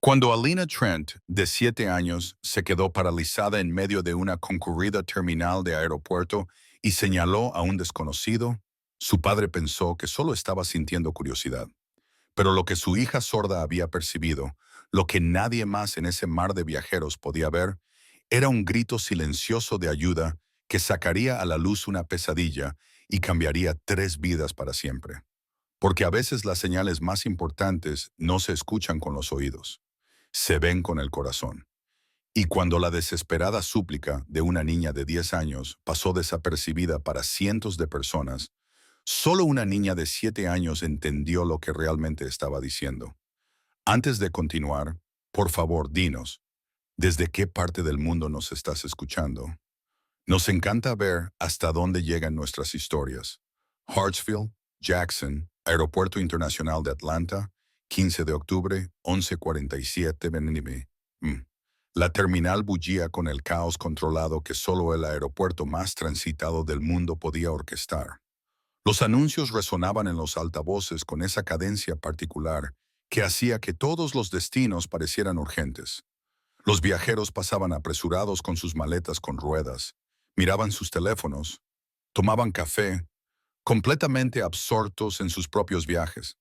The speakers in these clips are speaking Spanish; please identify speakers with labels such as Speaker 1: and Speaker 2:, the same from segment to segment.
Speaker 1: Cuando Alina Trent, de 7 años, se quedó paralizada en medio de una concurrida terminal de aeropuerto y señaló a un desconocido, su padre pensó que solo estaba sintiendo curiosidad. Pero lo que su hija sorda había percibido, lo que nadie más en ese mar de viajeros podía ver, era un grito silencioso de ayuda que sacaría a la luz una pesadilla y cambiaría 3 vidas para siempre. Porque a veces las señales más importantes no se escuchan con los oídos, se ven con el corazón. Y cuando la desesperada súplica de una niña de 10 años pasó desapercibida para cientos de personas, solo una niña de 7 años entendió lo que realmente estaba diciendo. Antes de continuar, por favor, dinos, ¿desde qué parte del mundo nos estás escuchando? Nos encanta ver hasta dónde llegan nuestras historias. Hartsfield, Jackson, Aeropuerto Internacional de Atlanta, 15 de octubre, 11:47 BNB. La terminal bullía con el caos controlado que solo el aeropuerto más transitado del mundo podía orquestar. Los anuncios resonaban en los altavoces con esa cadencia particular que hacía que todos los destinos parecieran urgentes. Los viajeros pasaban apresurados con sus maletas con ruedas, miraban sus teléfonos, tomaban café, completamente absortos en sus propios viajes.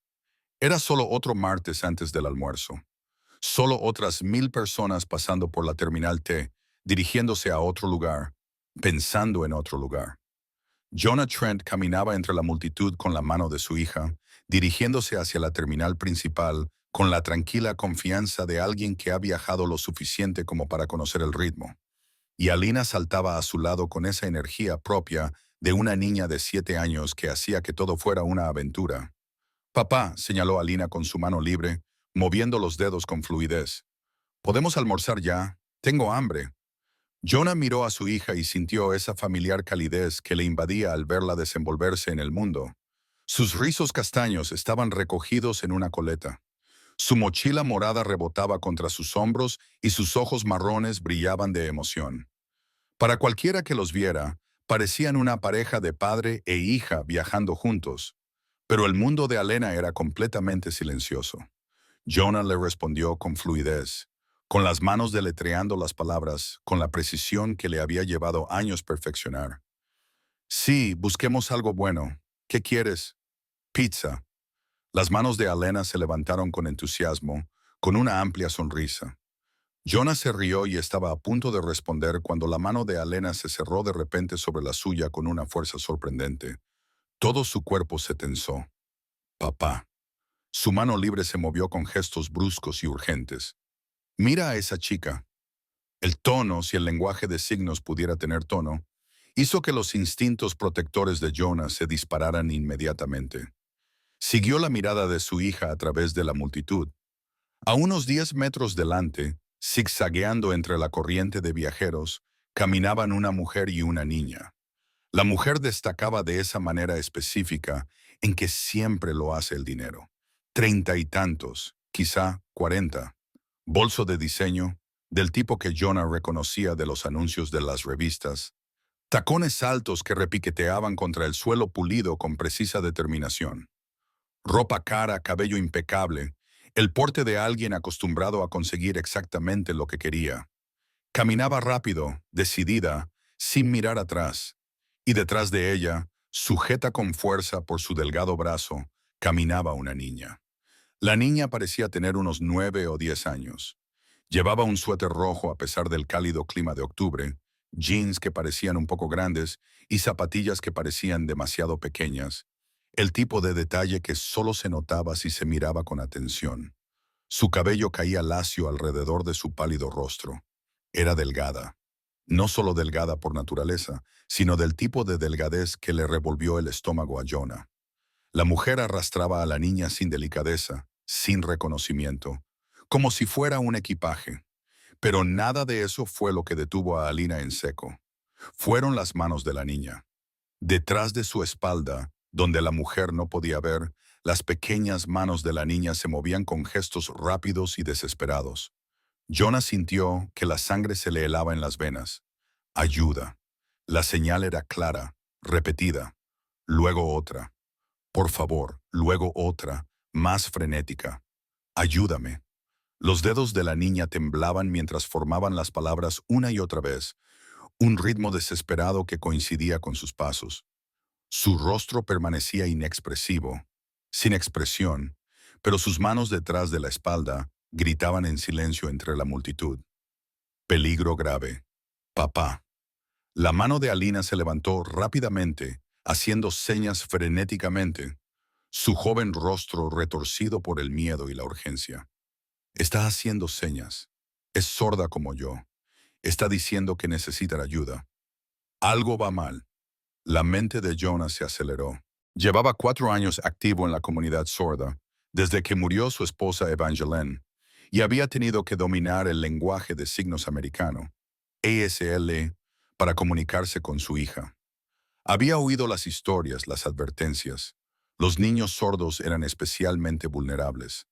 Speaker 1: Era solo otro martes antes del almuerzo. Solo otras 1000 personas pasando por la Terminal T, dirigiéndose a otro lugar, pensando en otro lugar. Jonah Trent caminaba entre la multitud con la mano de su hija, dirigiéndose hacia la terminal principal con la tranquila confianza de alguien que ha viajado lo suficiente como para conocer el ritmo. Y Alina saltaba a su lado con esa energía propia de una niña de 7 años que hacía que todo fuera una aventura. Papá, señaló Alina con su mano libre, moviendo los dedos con fluidez. ¿Podemos almorzar ya? Tengo hambre. Jonah miró a su hija y sintió esa familiar calidez que le invadía al verla desenvolverse en el mundo. Sus rizos castaños estaban recogidos en una coleta. Su mochila morada rebotaba contra sus hombros y sus ojos marrones brillaban de emoción. Para cualquiera que los viera, parecían una pareja de padre e hija viajando juntos. Pero el mundo de Alena era completamente silencioso. Jonah le respondió con fluidez, con las manos deletreando las palabras, con la precisión que le había llevado años perfeccionar. Sí, busquemos algo bueno. ¿Qué quieres? Pizza. Las manos de Alena se levantaron con entusiasmo, con una amplia sonrisa. Jonah se rió y estaba a punto de responder cuando la mano de Alena se cerró de repente sobre la suya con una fuerza sorprendente. Todo su cuerpo se tensó. Papá. Su mano libre se movió con gestos bruscos y urgentes. Mira a esa chica. El tono, si el lenguaje de signos pudiera tener tono, hizo que los instintos protectores de Jonah se dispararan inmediatamente. Siguió la mirada de su hija a través de la multitud. A unos 10 metros delante, zigzagueando entre la corriente de viajeros, caminaban una mujer y una niña. La mujer destacaba de esa manera específica en que siempre lo hace el dinero. 30 y tantos, quizá 40. Bolso de diseño, del tipo que Jonah reconocía de los anuncios de las revistas. Tacones altos que repiqueteaban contra el suelo pulido con precisa determinación. Ropa cara, cabello impecable, el porte de alguien acostumbrado a conseguir exactamente lo que quería. Caminaba rápido, decidida, sin mirar atrás. Y detrás de ella, sujeta con fuerza por su delgado brazo, caminaba una niña. La niña parecía tener unos 9 o 10 años. Llevaba un suéter rojo a pesar del cálido clima de octubre, jeans que parecían un poco grandes y zapatillas que parecían demasiado pequeñas. El tipo de detalle que solo se notaba si se miraba con atención. Su cabello caía lacio alrededor de su pálido rostro. Era delgada. No solo delgada por naturaleza, sino del tipo de delgadez que le revolvió el estómago a Jonah. La mujer arrastraba a la niña sin delicadeza, sin reconocimiento, como si fuera un equipaje. Pero nada de eso fue lo que detuvo a Alina en seco. Fueron las manos de la niña. Detrás de su espalda, donde la mujer no podía ver, las pequeñas manos de la niña se movían con gestos rápidos y desesperados. Jonah sintió que la sangre se le helaba en las venas. Ayuda. La señal era clara, repetida. Luego otra. Por favor, luego otra, más frenética. Ayúdame. Los dedos de la niña temblaban mientras formaban las palabras una y otra vez, un ritmo desesperado que coincidía con sus pasos. Su rostro permanecía inexpresivo, sin expresión, pero sus manos detrás de la espalda gritaban en silencio entre la multitud. Peligro grave. Papá. La mano de Alina se levantó rápidamente, haciendo señas frenéticamente, su joven rostro retorcido por el miedo y la urgencia. Está haciendo señas. Es sorda como yo. Está diciendo que necesita ayuda. Algo va mal. La mente de Jonah se aceleró. Llevaba 4 años activo en la comunidad sorda, desde que murió su esposa Evangeline, y había tenido que dominar el lenguaje de signos americano, ASL, para comunicarse con su hija. Había oído las historias, las advertencias. Los niños sordos eran especialmente vulnerables.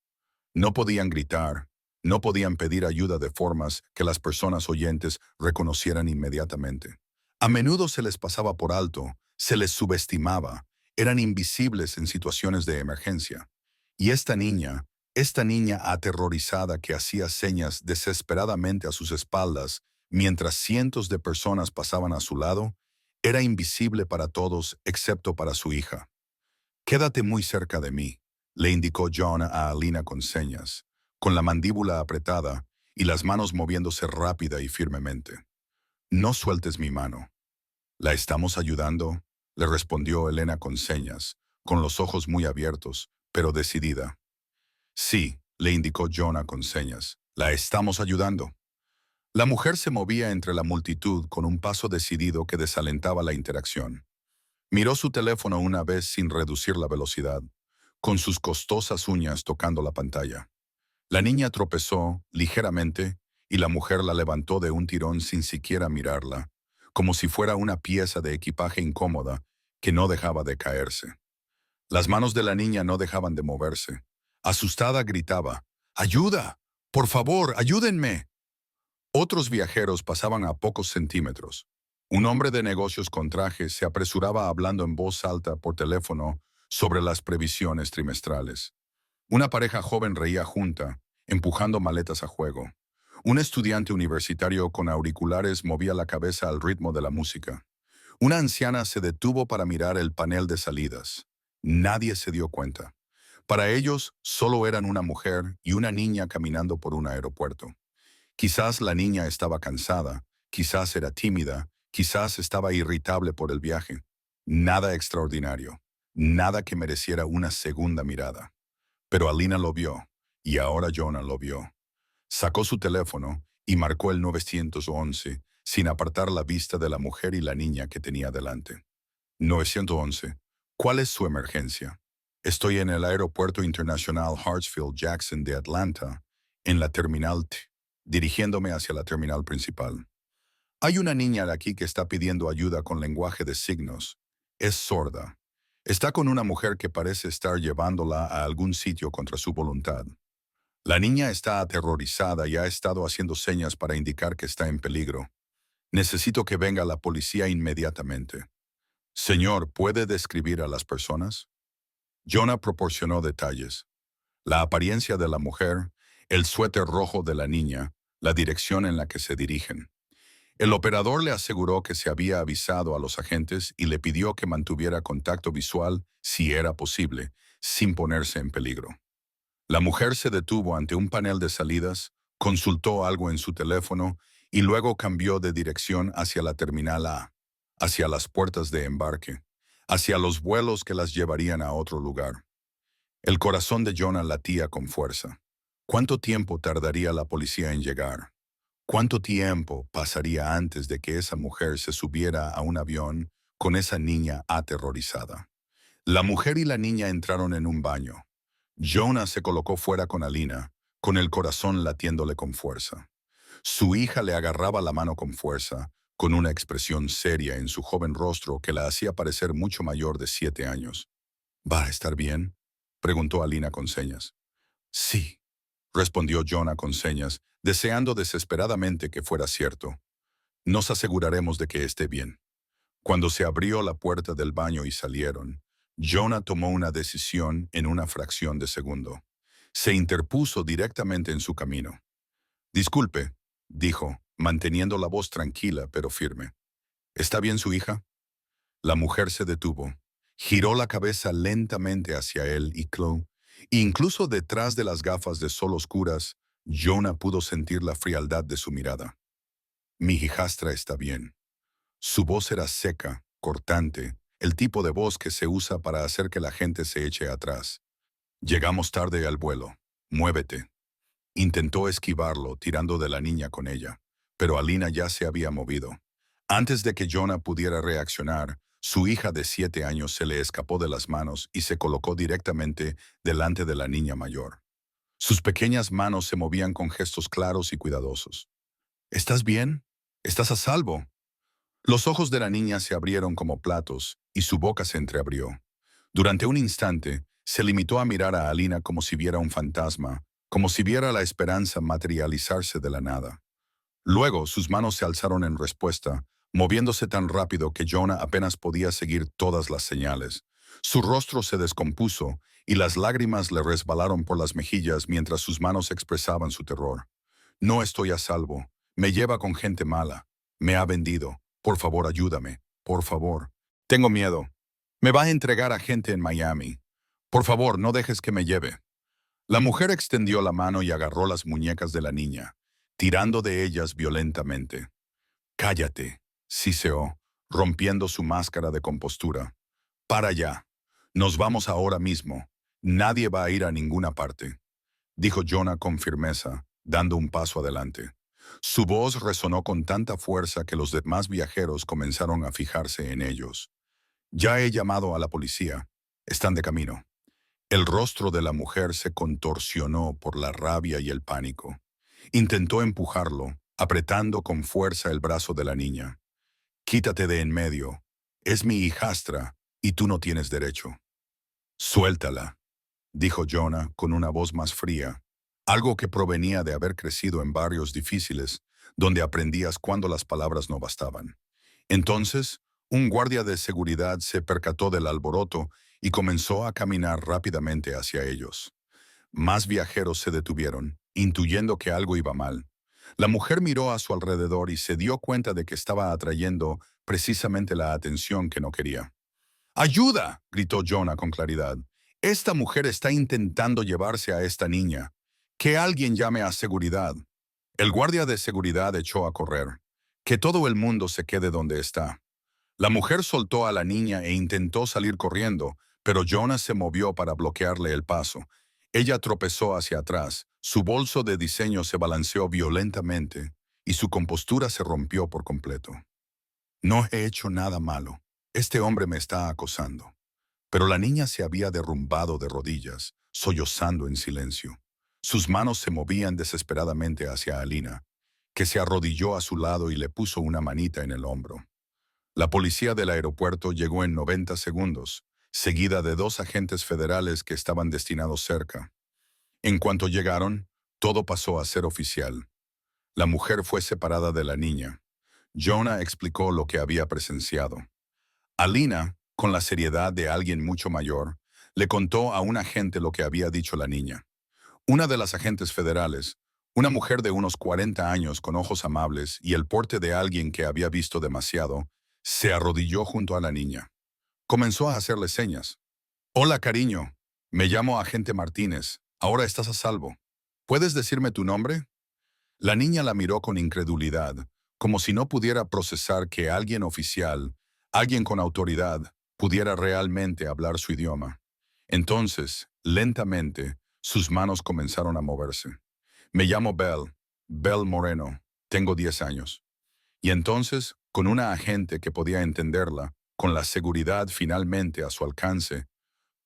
Speaker 1: No podían gritar, no podían pedir ayuda de formas que las personas oyentes reconocieran inmediatamente. A menudo se les pasaba por alto, se les subestimaba, eran invisibles en situaciones de emergencia. Y esta niña aterrorizada que hacía señas desesperadamente a sus espaldas mientras cientos de personas pasaban a su lado, era invisible para todos excepto para su hija. Quédate muy cerca de mí, le indicó John a Alina con señas, con la mandíbula apretada y las manos moviéndose rápida y firmemente. No sueltes mi mano. ¿La estamos ayudando?, le respondió Elena con señas, con los ojos muy abiertos, pero decidida. Sí, le indicó Jonah con señas. La estamos ayudando. La mujer se movía entre la multitud con un paso decidido que desalentaba la interacción. Miró su teléfono una vez sin reducir la velocidad, con sus costosas uñas tocando la pantalla. La niña tropezó ligeramente y la mujer la levantó de un tirón sin siquiera mirarla, como si fuera una pieza de equipaje incómoda que no dejaba de caerse. Las manos de la niña no dejaban de moverse. Asustada gritaba, ¡Ayuda! ¡Por favor, ayúdenme! Otros viajeros pasaban a pocos centímetros. Un hombre de negocios con traje se apresuraba hablando en voz alta por teléfono sobre las previsiones trimestrales. Una pareja joven reía junta, empujando maletas a juego. Un estudiante universitario con auriculares movía la cabeza al ritmo de la música. Una anciana se detuvo para mirar el panel de salidas. Nadie se dio cuenta. Para ellos, solo eran una mujer y una niña caminando por un aeropuerto. Quizás la niña estaba cansada, quizás era tímida, quizás estaba irritable por el viaje. Nada extraordinario, nada que mereciera una segunda mirada. Pero Alina lo vio, y ahora Jonah lo vio. Sacó su teléfono y marcó el 911, sin apartar la vista de la mujer y la niña que tenía delante. 911. ¿Cuál es su emergencia? Estoy en el Aeropuerto Internacional Hartsfield-Jackson de Atlanta, en la Terminal T, dirigiéndome hacia la terminal principal. Hay una niña de aquí que está pidiendo ayuda con lenguaje de signos. Es sorda. Está con una mujer que parece estar llevándola a algún sitio contra su voluntad. La niña está aterrorizada y ha estado haciendo señas para indicar que está en peligro. Necesito que venga la policía inmediatamente. Señor, ¿puede describir a las personas? Jonah proporcionó detalles. La apariencia de la mujer, el suéter rojo de la niña, la dirección en la que se dirigen. El operador le aseguró que se había avisado a los agentes y le pidió que mantuviera contacto visual, si era posible, sin ponerse en peligro. La mujer se detuvo ante un panel de salidas, consultó algo en su teléfono y luego cambió de dirección hacia la terminal A, hacia las puertas de embarque, hacia los vuelos que las llevarían a otro lugar. El corazón de Jonah latía con fuerza. ¿Cuánto tiempo tardaría la policía en llegar? ¿Cuánto tiempo pasaría antes de que esa mujer se subiera a un avión con esa niña aterrorizada? La mujer y la niña entraron en un baño. Jonah se colocó fuera con Alina, con el corazón latiéndole con fuerza. Su hija le agarraba la mano con fuerza, con una expresión seria en su joven rostro que la hacía parecer mucho mayor de 7 años. ¿Va a estar bien?, preguntó Alina con señas. Sí, respondió Jonah con señas, deseando desesperadamente que fuera cierto. Nos aseguraremos de que esté bien. Cuando se abrió la puerta del baño y salieron, Jonah tomó una decisión en una fracción de segundo. Se interpuso directamente en su camino. Disculpe, dijo, manteniendo la voz tranquila pero firme. ¿Está bien su hija? La mujer se detuvo. Giró la cabeza lentamente hacia él y Chloe, incluso detrás de las gafas de sol oscuras, Jonah pudo sentir la frialdad de su mirada. Mi hijastra está bien. Su voz era seca, cortante, el tipo de voz que se usa para hacer que la gente se eche atrás. Llegamos tarde al vuelo. Muévete. Intentó esquivarlo, tirando de la niña con ella, pero Alina ya se había movido. Antes de que Jonah pudiera reaccionar, su hija de 7 años se le escapó de las manos y se colocó directamente delante de la niña mayor. Sus pequeñas manos se movían con gestos claros y cuidadosos. ¿Estás bien? ¿Estás a salvo? Los ojos de la niña se abrieron como platos y su boca se entreabrió. Durante un instante, se limitó a mirar a Alina como si viera un fantasma, como si viera la esperanza materializarse de la nada. Luego, sus manos se alzaron en respuesta, moviéndose tan rápido que Jonah apenas podía seguir todas las señales. Su rostro se descompuso y las lágrimas le resbalaron por las mejillas mientras sus manos expresaban su terror. No estoy a salvo. Me lleva con gente mala. Me ha vendido. Por favor, ayúdame. Por favor. Tengo miedo. Me va a entregar a gente en Miami. Por favor, no dejes que me lleve. La mujer extendió la mano y agarró las muñecas de la niña, tirando de ellas violentamente. Cállate, siseó, rompiendo su máscara de compostura. Para ya. Nos vamos ahora mismo. Nadie va a ir a ninguna parte, dijo Jonah con firmeza, dando un paso adelante. Su voz resonó con tanta fuerza que los demás viajeros comenzaron a fijarse en ellos. Ya he llamado a la policía. Están de camino. El rostro de la mujer se contorsionó por la rabia y el pánico. Intentó empujarlo, apretando con fuerza el brazo de la niña. Quítate de en medio. Es mi hijastra, y tú no tienes derecho. Suéltala, dijo Jonah con una voz más fría, algo que provenía de haber crecido en barrios difíciles, donde aprendías cuando las palabras no bastaban. Entonces, un guardia de seguridad se percató del alboroto y comenzó a caminar rápidamente hacia ellos. Más viajeros se detuvieron, intuyendo que algo iba mal. La mujer miró a su alrededor y se dio cuenta de que estaba atrayendo precisamente la atención que no quería. ¡Ayuda!, gritó Jonah con claridad. Esta mujer está intentando llevarse a esta niña. Que alguien llame a seguridad. El guardia de seguridad echó a correr. Que todo el mundo se quede donde está. La mujer soltó a la niña e intentó salir corriendo, pero Jonah se movió para bloquearle el paso. Ella tropezó hacia atrás, su bolso de diseño se balanceó violentamente y su compostura se rompió por completo. No he hecho nada malo. Este hombre me está acosando. Pero la niña se había derrumbado de rodillas, sollozando en silencio. Sus manos se movían desesperadamente hacia Alina, que se arrodilló a su lado y le puso una manita en el hombro. La policía del aeropuerto llegó en 90 segundos, seguida de 2 agentes federales que estaban destinados cerca. En cuanto llegaron, todo pasó a ser oficial. La mujer fue separada de la niña. Jonah explicó lo que había presenciado. Alina, con la seriedad de alguien mucho mayor, le contó a un agente lo que había dicho la niña. Una de las agentes federales, una mujer de unos 40 años con ojos amables y el porte de alguien que había visto demasiado, se arrodilló junto a la niña. Comenzó a hacerle señas. Hola, cariño. Me llamo agente Martínez. Ahora estás a salvo. ¿Puedes decirme tu nombre? La niña la miró con incredulidad, como si no pudiera procesar que alguien oficial, alguien con autoridad, pudiera realmente hablar su idioma. Entonces, lentamente, sus manos comenzaron a moverse. Me llamo Bell Moreno, tengo 10 años. Y entonces, con una agente que podía entenderla, con la seguridad finalmente a su alcance,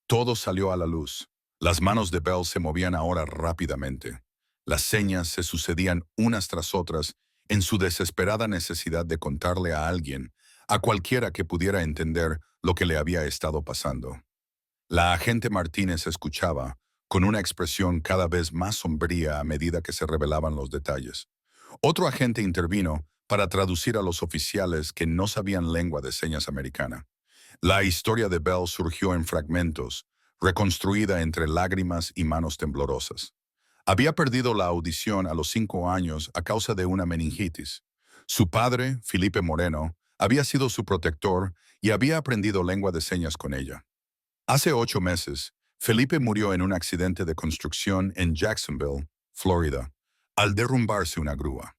Speaker 1: todo salió a la luz. Las manos de Bell se movían ahora rápidamente. Las señas se sucedían unas tras otras en su desesperada necesidad de contarle a alguien, a cualquiera que pudiera entender lo que le había estado pasando. La agente Martínez escuchaba, con una expresión cada vez más sombría a medida que se revelaban los detalles. Otro agente intervino para traducir a los oficiales que no sabían lengua de señas americana. La historia de Bell surgió en fragmentos, reconstruida entre lágrimas y manos temblorosas. Había perdido la audición a los 5 años a causa de una meningitis. Su padre, Felipe Moreno, había sido su protector y había aprendido lengua de señas con ella. Hace 8 meses, Felipe murió en un accidente de construcción en Jacksonville, Florida, al derrumbarse una grúa.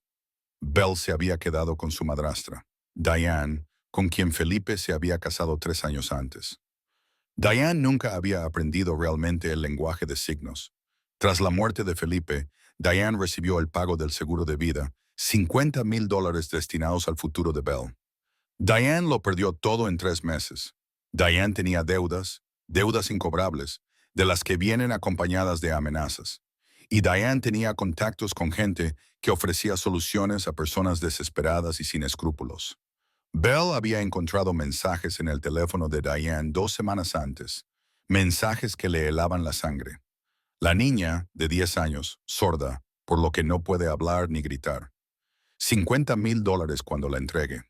Speaker 1: Belle se había quedado con su madrastra, Diane, con quien Felipe se había casado 3 años antes. Diane nunca había aprendido realmente el lenguaje de signos. Tras la muerte de Felipe, Diane recibió el pago del seguro de vida, $50,000 destinados al futuro de Belle. Diane lo perdió todo en 3 meses. Diane tenía deudas incobrables, de las que vienen acompañadas de amenazas. Y Diane tenía contactos con gente que ofrecía soluciones a personas desesperadas y sin escrúpulos. Belle había encontrado mensajes en el teléfono de Diane 2 semanas antes, mensajes que le helaban la sangre. La niña, de 10 años, sorda, por lo que no puede hablar ni gritar. $50,000 cuando la entregue.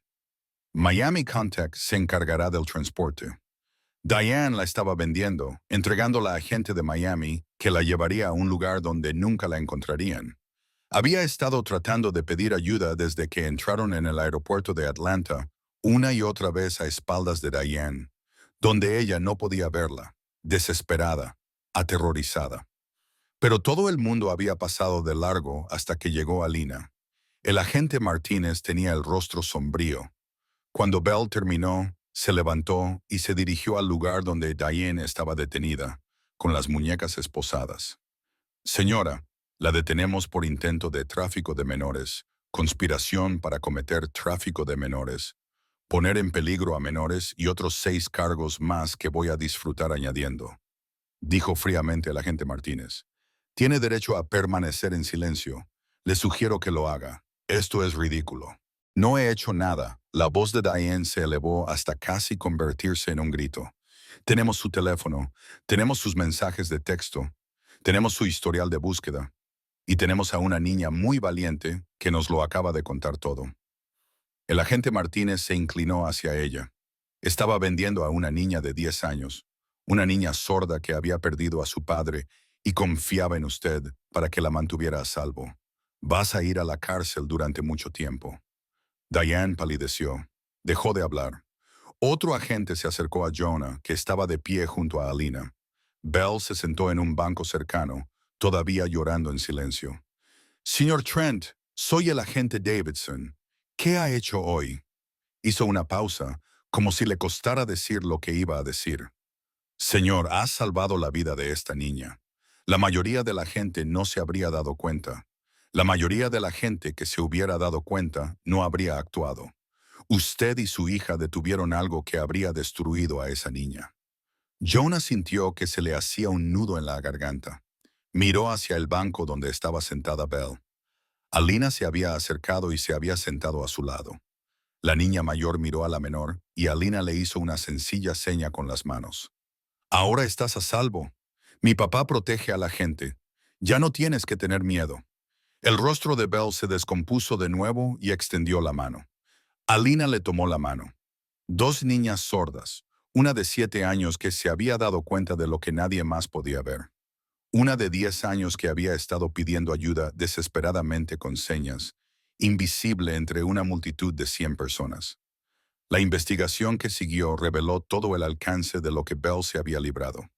Speaker 1: Miami Contact se encargará del transporte. Diane la estaba vendiendo, entregándola a gente de Miami que la llevaría a un lugar donde nunca la encontrarían. Había estado tratando de pedir ayuda desde que entraron en el aeropuerto de Atlanta, una y otra vez a espaldas de Diane, donde ella no podía verla, desesperada, aterrorizada. Pero todo el mundo había pasado de largo hasta que llegó Alina. El agente Martínez tenía el rostro sombrío. Cuando Belle terminó, se levantó y se dirigió al lugar donde Diane estaba detenida, con las muñecas esposadas. Señora, la detenemos por intento de tráfico de menores, conspiración para cometer tráfico de menores, poner en peligro a menores y otros 6 cargos más que voy a disfrutar añadiendo, dijo fríamente el agente Martínez. Tiene derecho a permanecer en silencio. Le sugiero que lo haga. Esto es ridículo. No he hecho nada. La voz de Diane se elevó hasta casi convertirse en un grito. Tenemos su teléfono, tenemos sus mensajes de texto, tenemos su historial de búsqueda, y tenemos a una niña muy valiente que nos lo acaba de contar todo. El agente Martínez se inclinó hacia ella. Estaba vendiendo a una niña de 10 años, una niña sorda que había perdido a su padre y confiaba en usted para que la mantuviera a salvo. Vas a ir a la cárcel durante mucho tiempo. Diane palideció. Dejó de hablar. Otro agente se acercó a Jonah, que estaba de pie junto a Alina. Belle se sentó en un banco cercano, todavía llorando en silencio. Señor Trent, soy el agente Davidson. ¿Qué ha hecho hoy? Hizo una pausa, como si le costara decir lo que iba a decir. Señor, has salvado la vida de esta niña. La mayoría de la gente no se habría dado cuenta. La mayoría de la gente que se hubiera dado cuenta no habría actuado. Usted y su hija detuvieron algo que habría destruido a esa niña. Jonah sintió que se le hacía un nudo en la garganta. Miró hacia el banco donde estaba sentada Belle. Alina se había acercado y se había sentado a su lado. La niña mayor miró a la menor y Alina le hizo una sencilla seña con las manos. Ahora estás a salvo. Mi papá protege a la gente. Ya no tienes que tener miedo. El rostro de Belle se descompuso de nuevo y extendió la mano. Alina le tomó la mano. 2 niñas sordas, una de 7 años que se había dado cuenta de lo que nadie más podía ver. Una de 10 años que había estado pidiendo ayuda desesperadamente con señas, invisible entre una multitud de 100 personas. La investigación que siguió reveló todo el alcance de lo que Belle se había librado.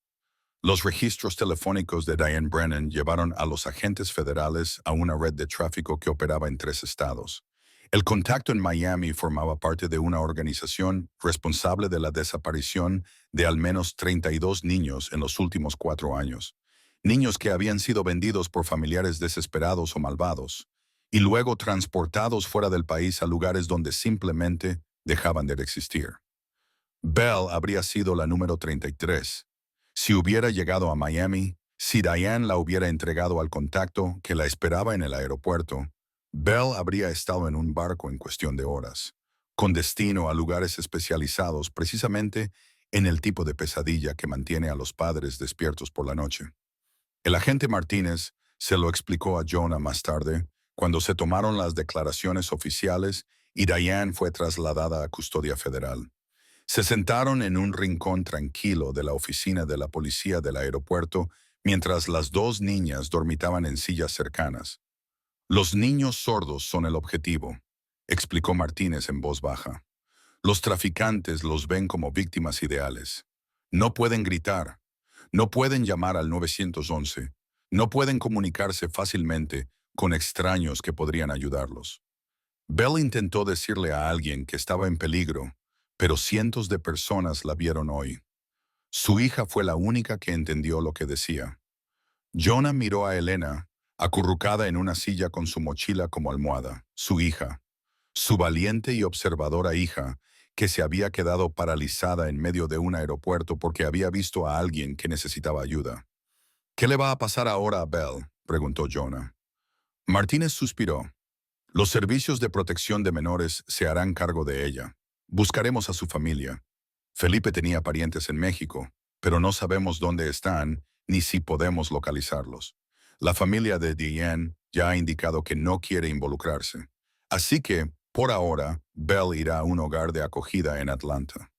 Speaker 1: Los registros telefónicos de Diane Brennan llevaron a los agentes federales a una red de tráfico que operaba en 3 estados. El contacto en Miami formaba parte de una organización responsable de la desaparición de al menos 32 niños en los últimos 4 años. Niños que habían sido vendidos por familiares desesperados o malvados, y luego transportados fuera del país a lugares donde simplemente dejaban de existir. Belle habría sido la número 33. Si hubiera llegado a Miami, si Diane la hubiera entregado al contacto que la esperaba en el aeropuerto, Belle habría estado en un barco en cuestión de horas, con destino a lugares especializados precisamente en el tipo de pesadilla que mantiene a los padres despiertos por la noche. El agente Martínez se lo explicó a Jonah más tarde, cuando se tomaron las declaraciones oficiales y Diane fue trasladada a custodia federal. Se sentaron en un rincón tranquilo de la oficina de la policía del aeropuerto mientras las dos niñas dormitaban en sillas cercanas. Los niños sordos son el objetivo, explicó Martínez en voz baja. Los traficantes los ven como víctimas ideales. No pueden gritar, no pueden llamar al 911, no pueden comunicarse fácilmente con extraños que podrían ayudarlos. Bell intentó decirle a alguien que estaba en peligro, pero cientos de personas la vieron hoy. Su hija fue la única que entendió lo que decía. Jonah miró a Elena, acurrucada en una silla con su mochila como almohada, su hija, su valiente y observadora hija, que se había quedado paralizada en medio de un aeropuerto porque había visto a alguien que necesitaba ayuda. ¿Qué le va a pasar ahora a Belle?, preguntó Jonah. Martínez suspiró. Los servicios de protección de menores se harán cargo de ella. Buscaremos a su familia. Felipe tenía parientes en México, pero no sabemos dónde están ni si podemos localizarlos. La familia de Diane ya ha indicado que no quiere involucrarse. Así que, por ahora, Belle irá a un hogar de acogida en Atlanta.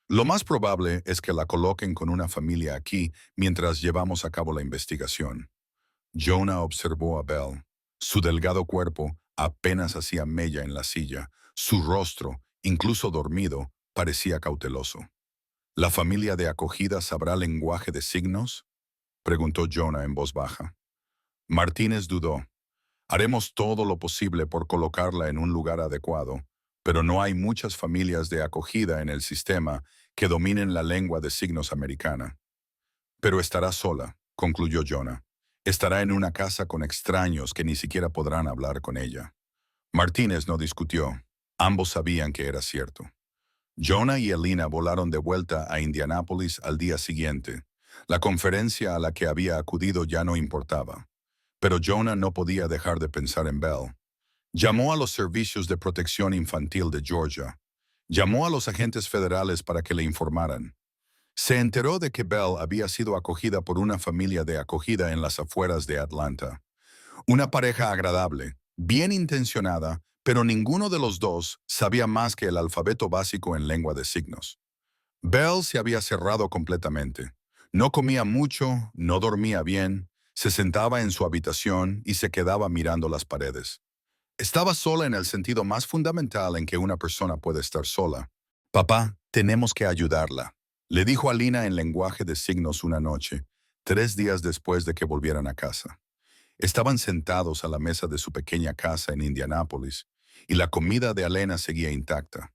Speaker 1: Lo más probable es que la coloquen con una familia aquí mientras llevamos a cabo la investigación. Jonah observó a Belle. Su delgado cuerpo apenas hacía mella en la silla. Su rostro, incluso dormido, parecía cauteloso. ¿La familia de acogida sabrá lenguaje de signos?, preguntó Jonah en voz baja. Martínez dudó. Haremos todo lo posible por colocarla en un lugar adecuado, pero no hay muchas familias de acogida en el sistema que dominen la lengua de signos americana. Pero estará sola, concluyó Jonah. Estará en una casa con extraños que ni siquiera podrán hablar con ella. Martínez no discutió. Ambos sabían que era cierto. Jonah y Elena volaron de vuelta a Indianápolis al día siguiente. La conferencia a la que había acudido ya no importaba. Pero Jonah no podía dejar de pensar en Belle. Llamó a los servicios de protección infantil de Georgia. Llamó a los agentes federales para que le informaran. Se enteró de que Belle había sido acogida por una familia de acogida en las afueras de Atlanta. Una pareja agradable, bien intencionada, pero ninguno de los dos sabía más que el alfabeto básico en lengua de signos. Belle se había cerrado completamente. No comía mucho, no dormía bien, se sentaba en su habitación y se quedaba mirando las paredes. Estaba sola en el sentido más fundamental en que una persona puede estar sola. Papá, tenemos que ayudarla, le dijo a Lina en lenguaje de signos una noche, 3 días después de que volvieran a casa. Estaban sentados a la mesa de su pequeña casa en Indianápolis, y la comida de Elena seguía intacta.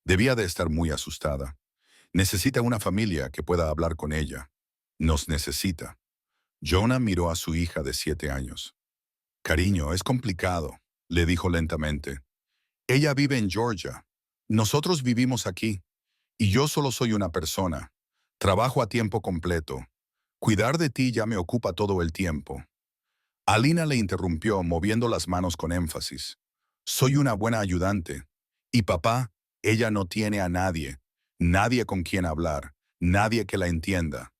Speaker 1: Debía de estar muy asustada. Necesita una familia que pueda hablar con ella. Nos necesita. Jonah miró a su hija de 7 años. Cariño, es complicado, le dijo lentamente. Ella vive en Georgia. Nosotros vivimos aquí. Y yo solo soy una persona. Trabajo a tiempo completo. Cuidar de ti ya me ocupa todo el tiempo. Alina le interrumpió moviendo las manos con énfasis. Soy una buena ayudante. Y papá, ella no tiene a nadie. Nadie con quien hablar. Nadie que la entienda.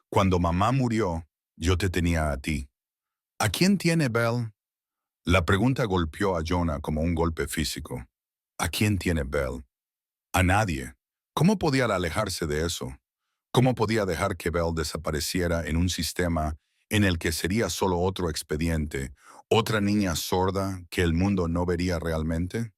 Speaker 1: Cuando mamá murió, yo te tenía a ti. ¿A quién tiene Belle? La pregunta golpeó a Jonah como un golpe físico. ¿A quién tiene Belle? A nadie. ¿Cómo podía alejarse de eso? ¿Cómo podía dejar que Belle desapareciera en un sistema en el que sería solo otro expediente, otra niña sorda que el mundo no vería realmente?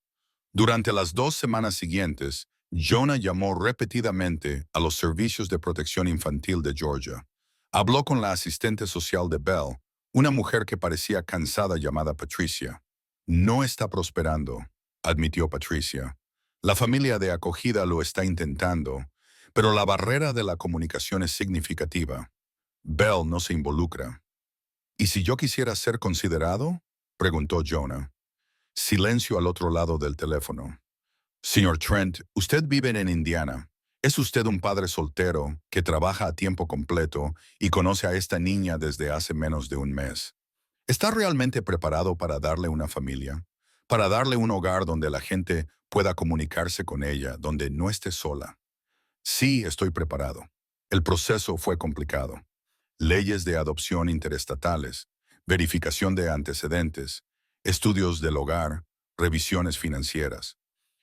Speaker 1: Durante las 2 semanas siguientes, Jonah llamó repetidamente a los servicios de protección infantil de Georgia. Habló con la asistente social de Belle, una mujer que parecía cansada llamada Patricia. No está prosperando, admitió Patricia. La familia de acogida lo está intentando, pero la barrera de la comunicación es significativa. Belle no se involucra. ¿Y si yo quisiera ser considerado?, preguntó Jonah. Silencio al otro lado del teléfono. Señor Trent, usted vive en Indiana. Es usted un padre soltero que trabaja a tiempo completo y conoce a esta niña desde hace menos de un mes. ¿Está realmente preparado para darle una familia? Para darle un hogar donde la gente pueda comunicarse con ella, donde no esté sola. Sí, estoy preparado. El proceso fue complicado. Leyes de adopción interestatales, verificación de antecedentes, estudios del hogar, revisiones financieras.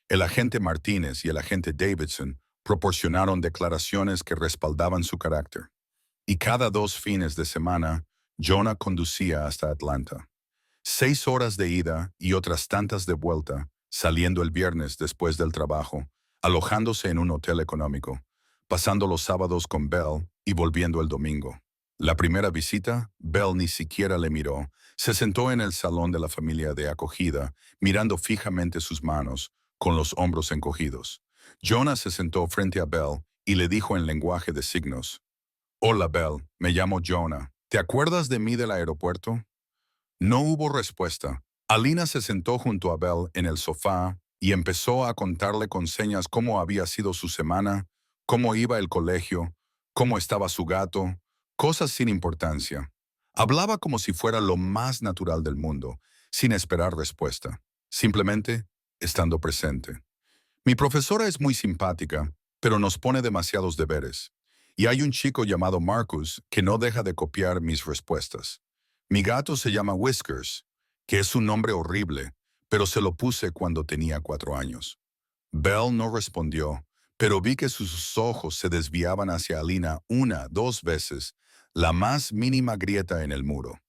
Speaker 1: El agente Martínez y el agente Davidson Proporcionaron declaraciones que respaldaban su carácter. Y cada 2 fines de semana, Jonah conducía hasta Atlanta. 6 horas de ida y otras tantas de vuelta, saliendo el viernes después del trabajo, alojándose en un hotel económico, pasando los sábados con Belle y volviendo el domingo. La primera visita, Belle ni siquiera le miró. Se sentó en el salón de la familia de acogida, mirando fijamente sus manos, con los hombros encogidos. Jonah se sentó frente a Belle y le dijo en lenguaje de signos: «Hola, Belle, me llamo Jonah. ¿Te acuerdas de mí del aeropuerto?» No hubo respuesta. Alina se sentó junto a Belle en el sofá y empezó a contarle con señas cómo había sido su semana, cómo iba el colegio, cómo estaba su gato, cosas sin importancia. Hablaba como si fuera lo más natural del mundo, sin esperar respuesta, simplemente estando presente. Mi profesora es muy simpática, pero nos pone demasiados deberes. Y hay un chico llamado Marcus que no deja de copiar mis respuestas. Mi gato se llama Whiskers, que es un nombre horrible, pero se lo puse cuando tenía 4 años. Belle no respondió, pero vi que sus ojos se desviaban hacia Alina 1, 2 veces, la más mínima grieta en el muro.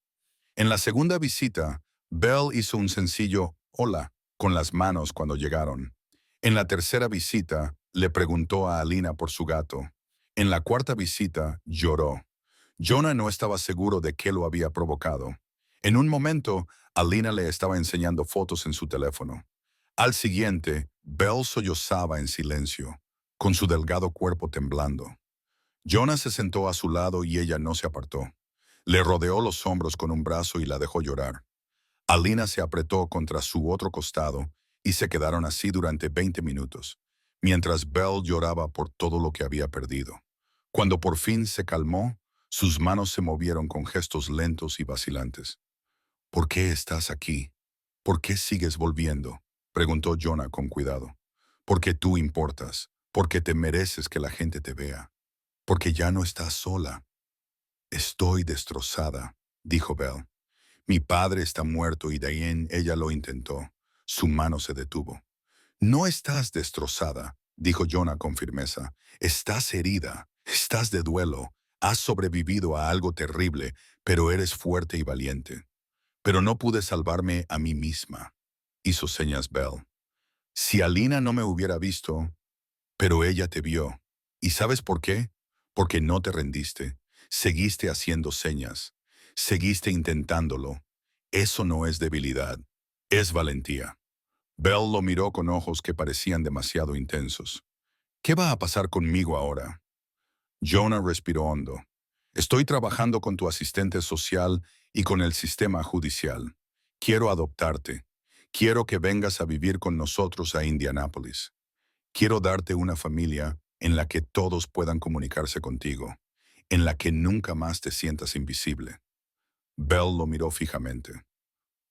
Speaker 1: En la segunda visita, Belle hizo un sencillo «hola» con las manos cuando llegaron. En la tercera visita, le preguntó a Alina por su gato. En la cuarta visita, lloró. Jonah no estaba seguro de qué lo había provocado. En un momento, Alina le estaba enseñando fotos en su teléfono. Al siguiente, Belle sollozaba en silencio, con su delgado cuerpo temblando. Jonah se sentó a su lado y ella no se apartó. Le rodeó los hombros con un brazo y la dejó llorar. Alina se apretó contra su otro costado y se quedaron así durante 20 minutos, mientras Belle lloraba por todo lo que había perdido. Cuando por fin se calmó, sus manos se movieron con gestos lentos y vacilantes. «¿Por qué estás aquí? ¿Por qué sigues volviendo?», preguntó Jonah con cuidado. «Porque tú importas, porque te mereces que la gente te vea, porque ya no estás sola». «Estoy destrozada», dijo Belle. «Mi padre está muerto y Diane, ella lo intentó». Su mano se detuvo. «No estás destrozada», dijo Jonah con firmeza. «Estás herida, estás de duelo, has sobrevivido a algo terrible, pero eres fuerte y valiente». «Pero no pude salvarme a mí misma», hizo señas Belle. «Si Alina no me hubiera visto, pero ella te vio. ¿Y sabes por qué? Porque no te rendiste. Seguiste haciendo señas. Seguiste intentándolo. Eso no es debilidad, es valentía». Belle lo miró con ojos que parecían demasiado intensos. «¿Qué va a pasar conmigo ahora?» Jonah respiró hondo. «Estoy trabajando con tu asistente social y con el sistema judicial. Quiero adoptarte. Quiero que vengas a vivir con nosotros a Indianápolis. Quiero darte una familia en la que todos puedan comunicarse contigo, en la que nunca más te sientas invisible». Belle lo miró fijamente.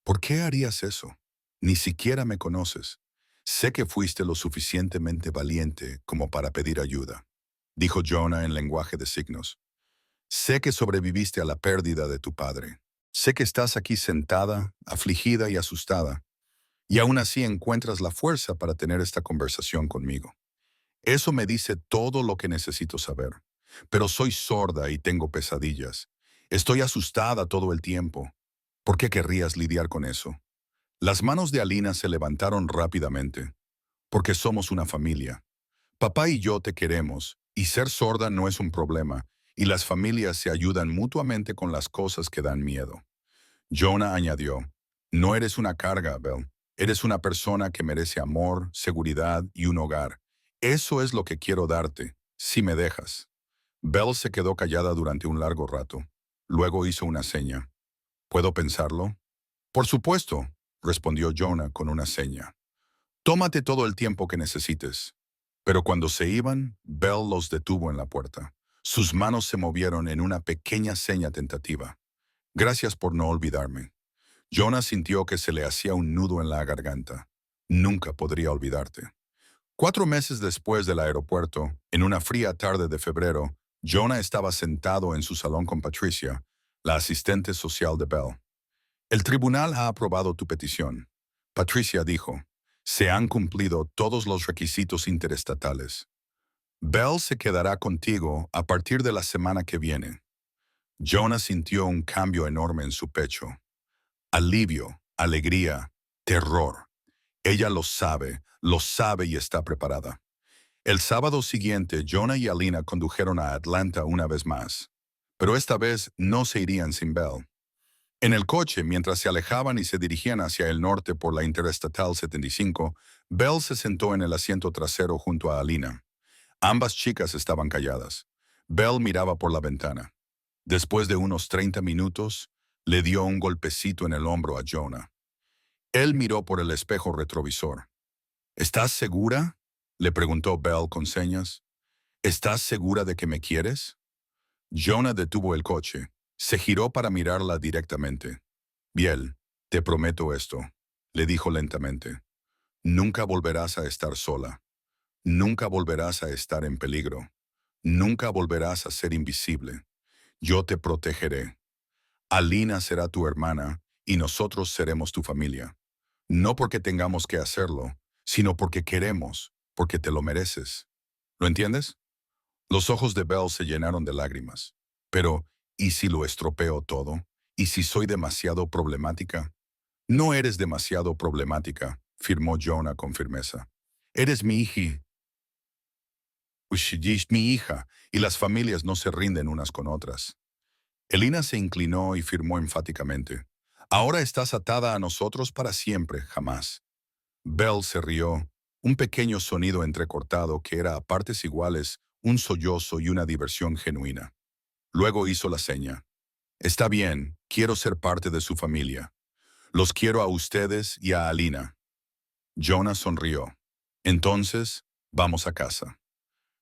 Speaker 1: «¿Por qué harías eso? Ni siquiera me conoces. Sé que fuiste lo suficientemente valiente como para pedir ayuda», dijo Jonah en lenguaje de signos. «Sé que sobreviviste a la pérdida de tu padre. Sé que estás aquí sentada, afligida y asustada, y aún así encuentras la fuerza para tener esta conversación conmigo. Eso me dice todo lo que necesito saber. Pero soy sorda y tengo pesadillas. Estoy asustada todo el tiempo. ¿Por qué querrías lidiar con eso?». Las manos de Alina se levantaron rápidamente. «Porque somos una familia. Papá y yo te queremos, y ser sorda no es un problema, y las familias se ayudan mutuamente con las cosas que dan miedo». Jonah añadió: «No eres una carga, Belle. Eres una persona que merece amor, seguridad y un hogar. Eso es lo que quiero darte, si me dejas». Belle se quedó callada durante un largo rato. Luego hizo una seña. «¿Puedo pensarlo?». «Por supuesto», respondió Jonah con una seña. «Tómate todo el tiempo que necesites». Pero cuando se iban, Belle los detuvo en la puerta. Sus manos se movieron en una pequeña seña tentativa. «Gracias por no olvidarme». Jonah sintió que se le hacía un nudo en la garganta. «Nunca podría olvidarte». 4 meses después del aeropuerto, en una fría tarde de febrero, Jonah estaba sentado en su salón con Patricia, la asistente social de Belle. «El tribunal ha aprobado tu petición», Patricia dijo. «Se han cumplido todos los requisitos interestatales». Belle se quedará contigo a partir de la semana que viene. Jonah sintió un cambio enorme en su pecho. Alivio, alegría, terror. Ella lo sabe y está preparada. El sábado siguiente, Jonah y Alina condujeron a Atlanta una vez más. Pero esta vez no se irían sin Belle. En el coche, mientras se alejaban y se dirigían hacia el norte por la Interestatal 75, Belle se sentó en el asiento trasero junto a Alina. Ambas chicas estaban calladas. Belle miraba por la ventana. Después de unos 30 minutos, le dio un golpecito en el hombro a Jonah. Él miró por el espejo retrovisor. ¿Estás segura?, le preguntó Belle con señas. ¿Estás segura de que me quieres? Jonah detuvo el coche. Se giró para mirarla directamente. Biel, te prometo esto, le dijo lentamente. Nunca volverás a estar sola. Nunca volverás a estar en peligro. Nunca volverás a ser invisible. Yo te protegeré. Alina será tu hermana y nosotros seremos tu familia. No porque tengamos que hacerlo, sino porque queremos, porque te lo mereces. ¿Lo entiendes? Los ojos de Belle se llenaron de lágrimas. Pero, ¿y si lo estropeo todo? ¿Y si soy demasiado problemática? No eres demasiado problemática, afirmó Jonah con firmeza. Eres mi hija. Mi hija, y las familias no se rinden unas con otras. Elina se inclinó y firmó enfáticamente. Ahora estás atada a nosotros para siempre, jamás. Belle se rió, un pequeño sonido entrecortado que era a partes iguales un sollozo y una diversión genuina. Luego hizo la seña. Está bien, quiero ser parte de su familia. Los quiero a ustedes y a Alina. Jonah sonrió. Entonces, vamos a casa.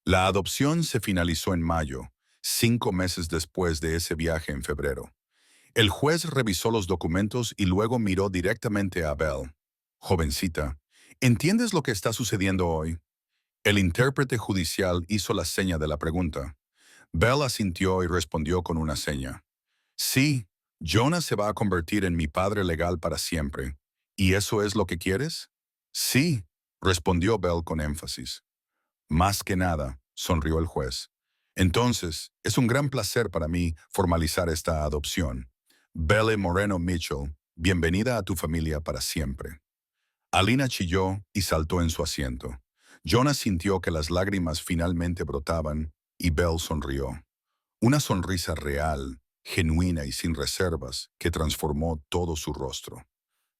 Speaker 1: La adopción se finalizó en mayo, 5 meses después de ese viaje en febrero. El juez revisó los documentos y luego miró directamente a Belle. Jovencita, ¿entiendes lo que está sucediendo hoy? El intérprete judicial hizo la seña de la pregunta. Belle asintió y respondió con una seña. Sí, Jonah se va a convertir en mi padre legal para siempre. ¿Y eso es lo que quieres? Sí, respondió Belle con énfasis. Más que nada, sonrió el juez. Entonces, es un gran placer para mí formalizar esta adopción. Belle Moreno Mitchell, bienvenida a tu familia para siempre. Alina chilló y saltó en su asiento. Jonah sintió que las lágrimas finalmente brotaban y Belle sonrió. Una sonrisa real, genuina y sin reservas que transformó todo su rostro.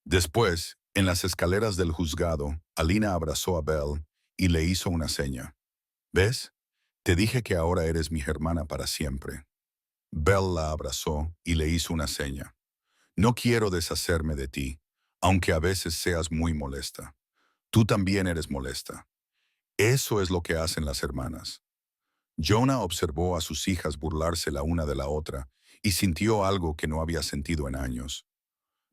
Speaker 1: Después, en las escaleras del juzgado, Alina abrazó a Belle y le hizo una seña. ¿Ves? Te dije que ahora eres mi hermana para siempre. Belle la abrazó y le hizo una seña. No quiero deshacerme de ti, aunque a veces seas muy molesta. Tú también eres molesta. Eso es lo que hacen las hermanas. Jonah observó a sus hijas burlarse la una de la otra y sintió algo que no había sentido en años.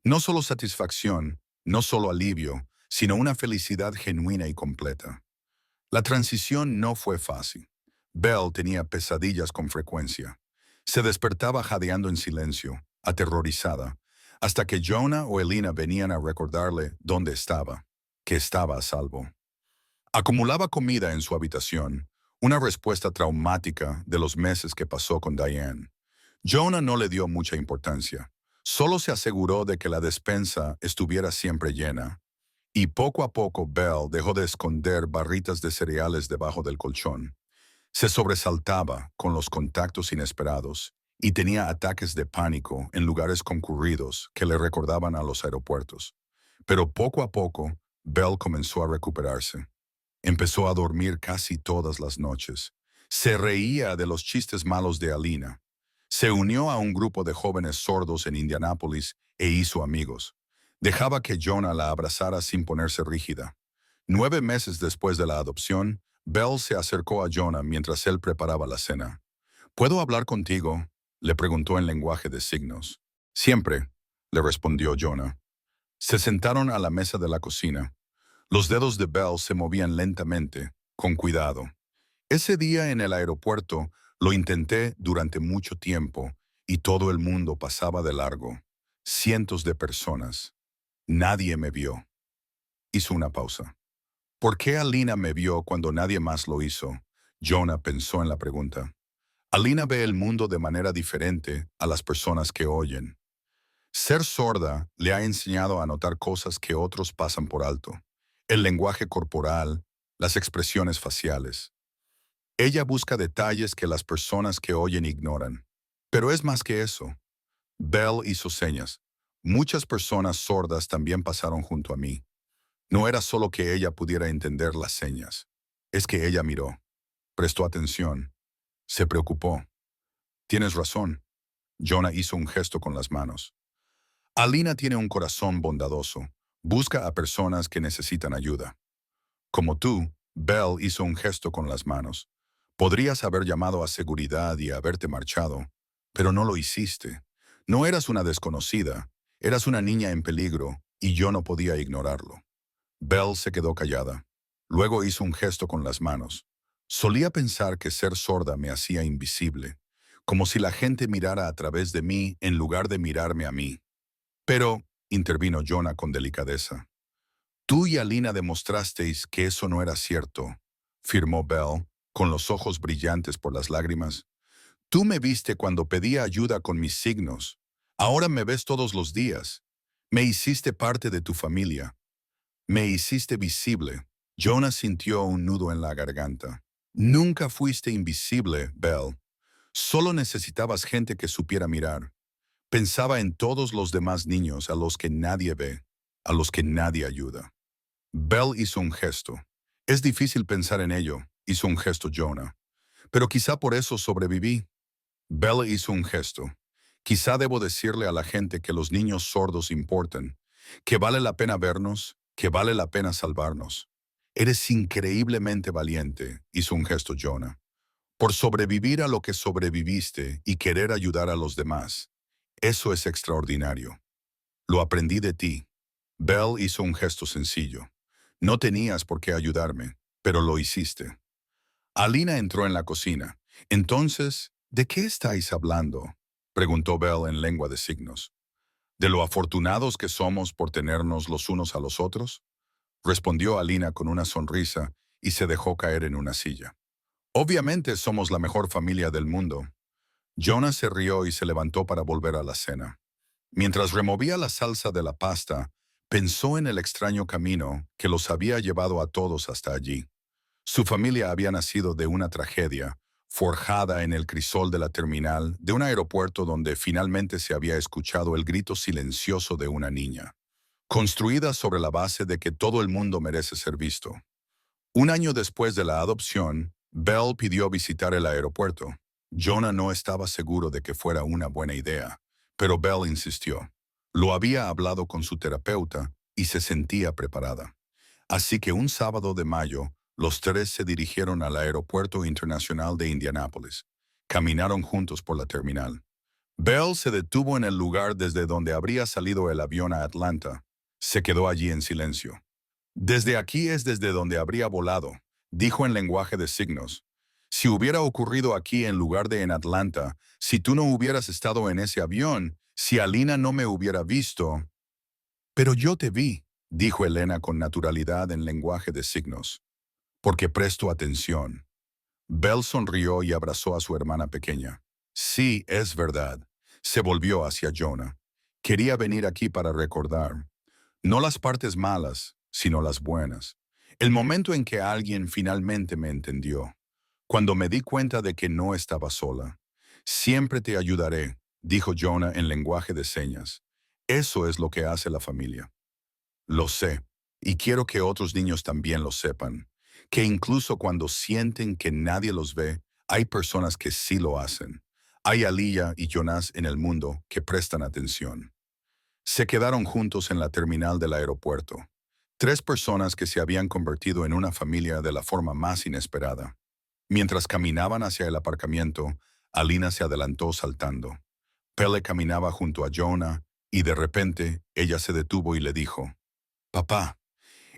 Speaker 1: No solo satisfacción, no solo alivio, sino una felicidad genuina y completa. La transición no fue fácil. Belle tenía pesadillas con frecuencia. Se despertaba jadeando en silencio, aterrorizada, hasta que Jonah o Elina venían a recordarle dónde estaba, que estaba a salvo. Acumulaba comida en su habitación, una respuesta traumática de los meses que pasó con Diane. Jonah no le dio mucha importancia. Solo se aseguró de que la despensa estuviera siempre llena. Y poco a poco Belle dejó de esconder barritas de cereales debajo del colchón. Se sobresaltaba con los contactos inesperados y tenía ataques de pánico en lugares concurridos que le recordaban a los aeropuertos. Pero poco a poco, Belle comenzó a recuperarse. Empezó a dormir casi todas las noches. Se reía de los chistes malos de Alina. Se unió a un grupo de jóvenes sordos en Indianápolis e hizo amigos. Dejaba que Jonah la abrazara sin ponerse rígida. 9 meses después de la adopción, Belle se acercó a Jonah mientras él preparaba la cena. ¿Puedo hablar contigo?, le preguntó en lenguaje de signos. Siempre, le respondió Jonah. Se sentaron a la mesa de la cocina. Los dedos de Belle se movían lentamente, con cuidado. Ese día en el aeropuerto lo intenté durante mucho tiempo y todo el mundo pasaba de largo. Cientos de personas. Nadie me vio. Hizo una pausa. ¿Por qué Alina me vio cuando nadie más lo hizo? Jonah pensó en la pregunta. Alina ve el mundo de manera diferente a las personas que oyen. Ser sorda le ha enseñado a notar cosas que otros pasan por alto. El lenguaje corporal, las expresiones faciales. Ella busca detalles que las personas que oyen ignoran. Pero es más que eso. Bell hizo señas. Muchas personas sordas también pasaron junto a mí. No era solo que ella pudiera entender las señas. Es que ella miró, prestó atención, se preocupó. Tienes razón. Jonah hizo un gesto con las manos. Alina tiene un corazón bondadoso. Busca a personas que necesitan ayuda. Como tú, Bell hizo un gesto con las manos. Podrías haber llamado a seguridad y haberte marchado, pero no lo hiciste. No eras una desconocida, eras una niña en peligro y yo no podía ignorarlo. Bell se quedó callada. Luego hizo un gesto con las manos. Solía pensar que ser sorda me hacía invisible, como si la gente mirara a través de mí en lugar de mirarme a mí. Pero, intervino Jonah con delicadeza, tú y Alina demostrasteis que eso no era cierto, firmó Bell, con los ojos brillantes por las lágrimas. Tú me viste cuando pedía ayuda con mis signos. Ahora me ves todos los días. Me hiciste parte de tu familia. Me hiciste visible. Jonah sintió un nudo en la garganta. Nunca fuiste invisible, Bell. Solo necesitabas gente que supiera mirar. Pensaba en todos los demás niños a los que nadie ve, a los que nadie ayuda. Bell hizo un gesto. Es difícil pensar en ello, hizo un gesto Jonah. Pero quizá por eso sobreviví. Bell hizo un gesto. Quizá debo decirle a la gente que los niños sordos importan, que vale la pena vernos, que vale la pena salvarnos. Eres increíblemente valiente, hizo un gesto Jonah, por sobrevivir a lo que sobreviviste y querer ayudar a los demás. Eso es extraordinario. Lo aprendí de ti. Bell hizo un gesto sencillo. No tenías por qué ayudarme, pero lo hiciste. Alina entró en la cocina. Entonces, ¿de qué estáis hablando?, preguntó Bell en lengua de signos. ¿De lo afortunados que somos por tenernos los unos a los otros?, respondió Alina con una sonrisa y se dejó caer en una silla. Obviamente somos la mejor familia del mundo. Jonah se rió y se levantó para volver a la cena. Mientras removía la salsa de la pasta, pensó en el extraño camino que los había llevado a todos hasta allí. Su familia había nacido de una tragedia, forjada en el crisol de la terminal de un aeropuerto donde finalmente se había escuchado el grito silencioso de una niña, construida sobre la base de que todo el mundo merece ser visto. Un año después de la adopción, Bell pidió visitar el aeropuerto. Jonah no estaba seguro de que fuera una buena idea, pero Bell insistió. Lo había hablado con su terapeuta y se sentía preparada. Así que un sábado de mayo, los tres se dirigieron al Aeropuerto Internacional de Indianápolis. Caminaron juntos por la terminal. Bell se detuvo en el lugar desde donde habría salido el avión a Atlanta. Se quedó allí en silencio. Desde aquí es desde donde habría volado, dijo en lenguaje de signos. Si hubiera ocurrido aquí en lugar de en Atlanta, si tú no hubieras estado en ese avión, si Alina no me hubiera visto. Pero yo te vi, dijo Elena con naturalidad en lenguaje de signos, porque presto atención. Bell sonrió y abrazó a su hermana pequeña. Sí, es verdad. Se volvió hacia Jonah. Quería venir aquí para recordar, no las partes malas, sino las buenas. El momento en que alguien finalmente me entendió. Cuando me di cuenta de que no estaba sola. Siempre te ayudaré, dijo Jonah en lenguaje de señas. Eso es lo que hace la familia. Lo sé, y quiero que otros niños también lo sepan, que incluso cuando sienten que nadie los ve, hay personas que sí lo hacen. Hay Aliyah y Jonas en el mundo que prestan atención. Se quedaron juntos en la terminal del aeropuerto. Tres personas que se habían convertido en una familia de la forma más inesperada. Mientras caminaban hacia el aparcamiento, Alina se adelantó saltando. Pele caminaba junto a Jonah y de repente ella se detuvo y le dijo, «Papá».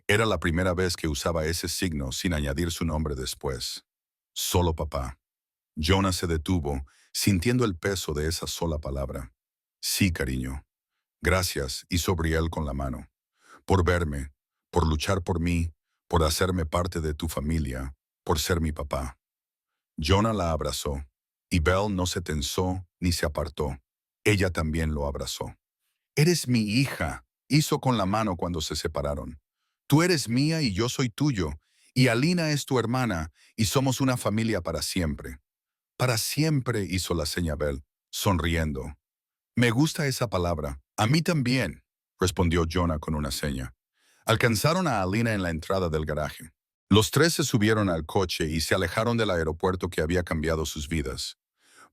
Speaker 1: Era la primera vez que usaba ese signo sin añadir su nombre después. Solo papá. Jonah se detuvo, sintiendo el peso de esa sola palabra. Sí, cariño. Gracias, hizo Brielle con la mano. Por verme, por luchar por mí, por hacerme parte de tu familia, por ser mi papá. Jonah la abrazó, y Belle no se tensó ni se apartó. Ella también lo abrazó. «Eres mi hija», hizo con la mano cuando se separaron. «Tú eres mía y yo soy tuyo, y Alina es tu hermana, y somos una familia para siempre». «Para siempre», hizo la seña Belle, sonriendo. «Me gusta esa palabra». «A mí también», respondió Jonah con una seña. Alcanzaron a Alina en la entrada del garaje. Los tres se subieron al coche y se alejaron del aeropuerto que había cambiado sus vidas.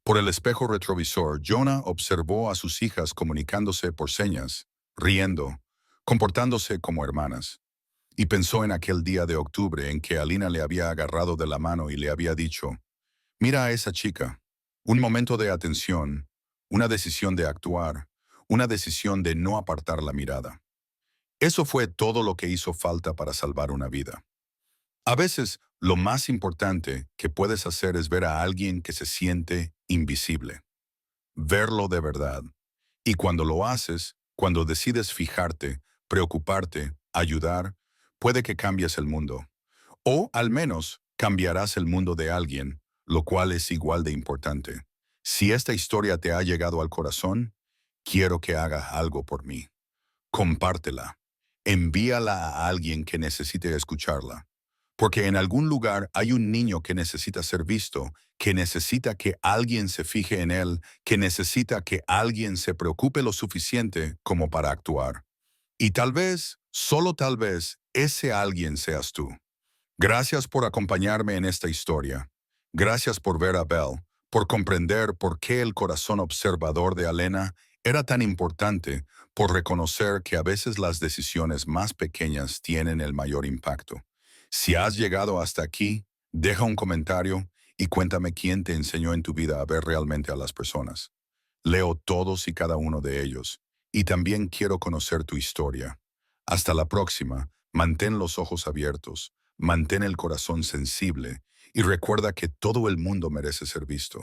Speaker 1: Por el espejo retrovisor, Jonah observó a sus hijas comunicándose por señas, riendo, comportándose como hermanas, y pensó en aquel día de octubre en que Alina le había agarrado de la mano y le había dicho: «Mira a esa chica». Un momento de atención, una decisión de actuar, una decisión de no apartar la mirada. Eso fue todo lo que hizo falta para salvar una vida. A veces, lo más importante que puedes hacer es ver a alguien que se siente invisible. Verlo de verdad. Y cuando lo haces, cuando decides fijarte, preocuparte, ayudar, puede que cambies el mundo. O al menos cambiarás el mundo de alguien, lo cual es igual de importante. Si esta historia te ha llegado al corazón, quiero que hagas algo por mí. Compártela. Envíala a alguien que necesite escucharla. Porque en algún lugar hay un niño que necesita ser visto, que necesita que alguien se fije en él, que necesita que alguien se preocupe lo suficiente como para actuar. Y tal vez, solo tal vez, ese alguien seas tú. Gracias por acompañarme en esta historia. Gracias por ver a Belle, por comprender por qué el corazón observador de Alena era tan importante, por reconocer que a veces las decisiones más pequeñas tienen el mayor impacto. Si has llegado hasta aquí, deja un comentario y cuéntame quién te enseñó en tu vida a ver realmente a las personas. Leo todos y cada uno de ellos, y también quiero conocer tu historia. Hasta la próxima, mantén los ojos abiertos, mantén el corazón sensible y recuerda que todo el mundo merece ser visto.